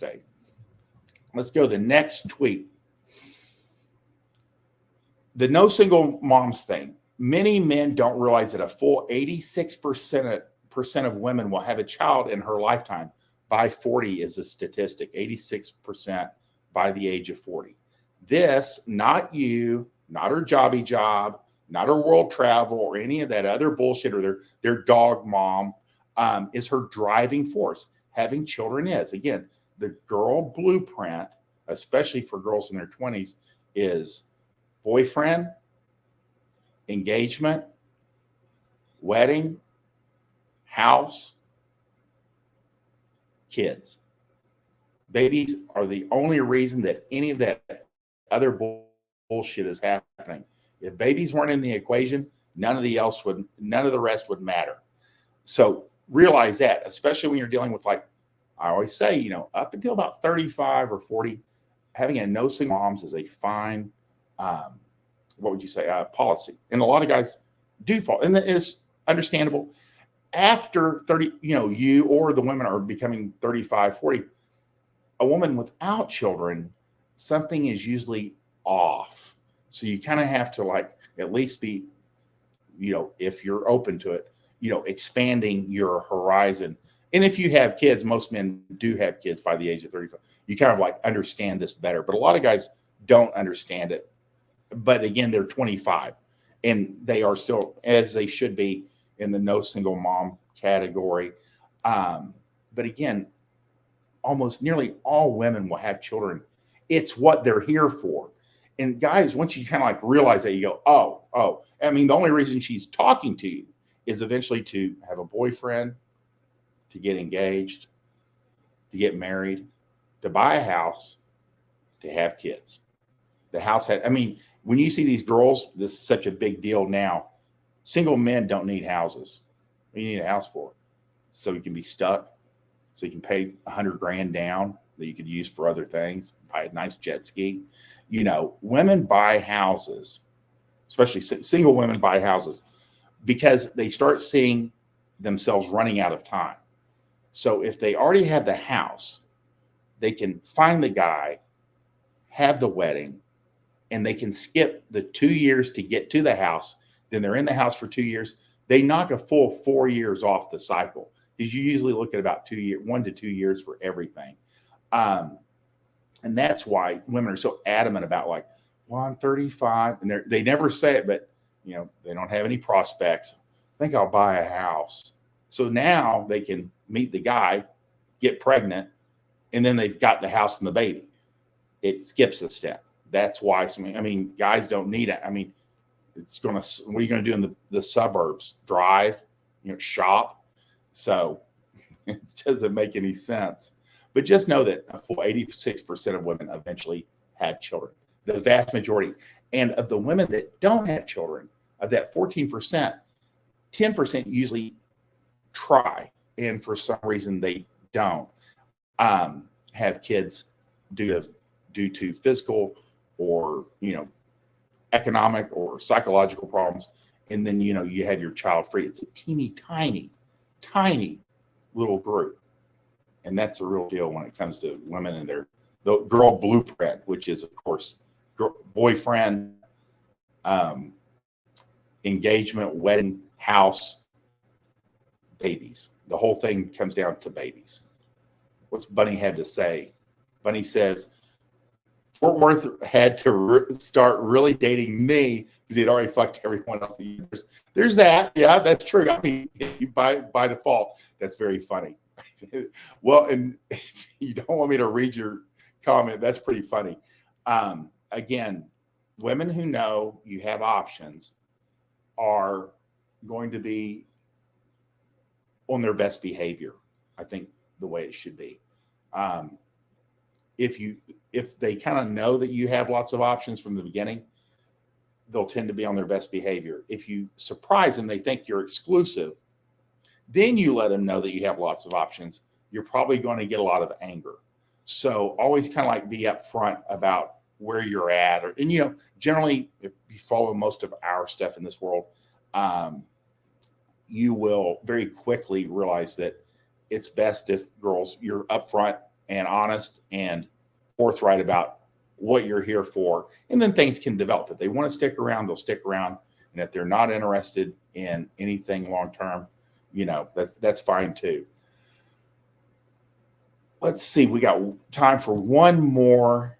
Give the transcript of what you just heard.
say. Let's go to the next tweet. The no single moms thing. Many men don't realize that a full 86% of women will have a child in her lifetime. By 40 is a statistic, 86% by the age of 40. This, not you, not her jobby job, not her world travel or any of that other bullshit or their dog mom, is her driving force. Having children is. Again, the girl blueprint, especially for girls in their 20s, is boyfriend, engagement, wedding, house, kids. Babies are the only reason that any of that other bullshit is happening. If babies weren't in the equation, none of the rest would matter. So realize that, especially when you're dealing with, like I always say, up until about 35 or 40, having a no single moms is a fine, what would you say, policy. And a lot of guys do fall, and it's understandable. After 30, you or the women are becoming 35, 40, a woman without children, something is usually off. So you kind of have to, like, at least be, if you're open to it, expanding your horizon. And if you have kids, most men do have kids by the age of 35. You kind of like understand this better. But a lot of guys don't understand it. But again, they're 25 and they are still, as they should be, in the no single mom category. But again, almost nearly all women will have children. It's what they're here for. And guys, once you kind of like realize that, you go, oh, I mean, the only reason she's talking to you is eventually to have a boyfriend, to get engaged, to get married, to buy a house, to have kids. The house when you see these girls, this is such a big deal now. Single men don't need houses. What do you need a house for? So you can be stuck, so you can pay $100,000 down that you could use for other things, buy a nice jet ski. Women buy houses, especially single women buy houses, because they start seeing themselves running out of time. So if they already have the house, they can find the guy, have the wedding, and they can skip the 2 years to get to the house. Then they're in the house for 2 years. They knock a full 4 years off the cycle, because you usually look at about 1 to 2 years for everything. And that's why women are so adamant about, like, well, I'm 35, and they never say it, but they don't have any prospects. I think I'll buy a house. So now they can meet the guy, get pregnant, and then they've got the house and the baby. It skips a step. That's why guys don't need it. What are you going to do in the suburbs? Drive, shop. So it doesn't make any sense. But just know that a full 86% of women eventually have children. The vast majority. And of the women that don't have children, of that 14%, 10% usually try. And for some reason, they don't have kids due to physical or, economic or psychological problems. And then, you have your child free. It's a teeny tiny little group. And that's the real deal when it comes to women and the girl blueprint, which is, of course, boyfriend, engagement, wedding, house, babies. The whole thing comes down to babies. What's Bunny had to say? Bunny says, Fort Worth had to start really dating me because he'd already fucked everyone else. There's that. Yeah, that's true. By default, that's very funny. Well, and if you don't want me to read your comment, that's pretty funny. Again, women who know you have options are going to be on their best behavior. I think the way it should be. If they kind of know that you have lots of options from the beginning, they'll tend to be on their best behavior. If you surprise them, they think you're exclusive, then you let them know that you have lots of options. You're probably going to get a lot of anger. So always kind of like be upfront about where you're at. And generally, if you follow most of our stuff in this world, you will very quickly realize that it's best if girls, you're upfront and honest and forthright about what you're here for. And then things can develop. If they want to stick around, they'll stick around. And if they're not interested in anything long term, that's fine too. Let's see, we got time for one more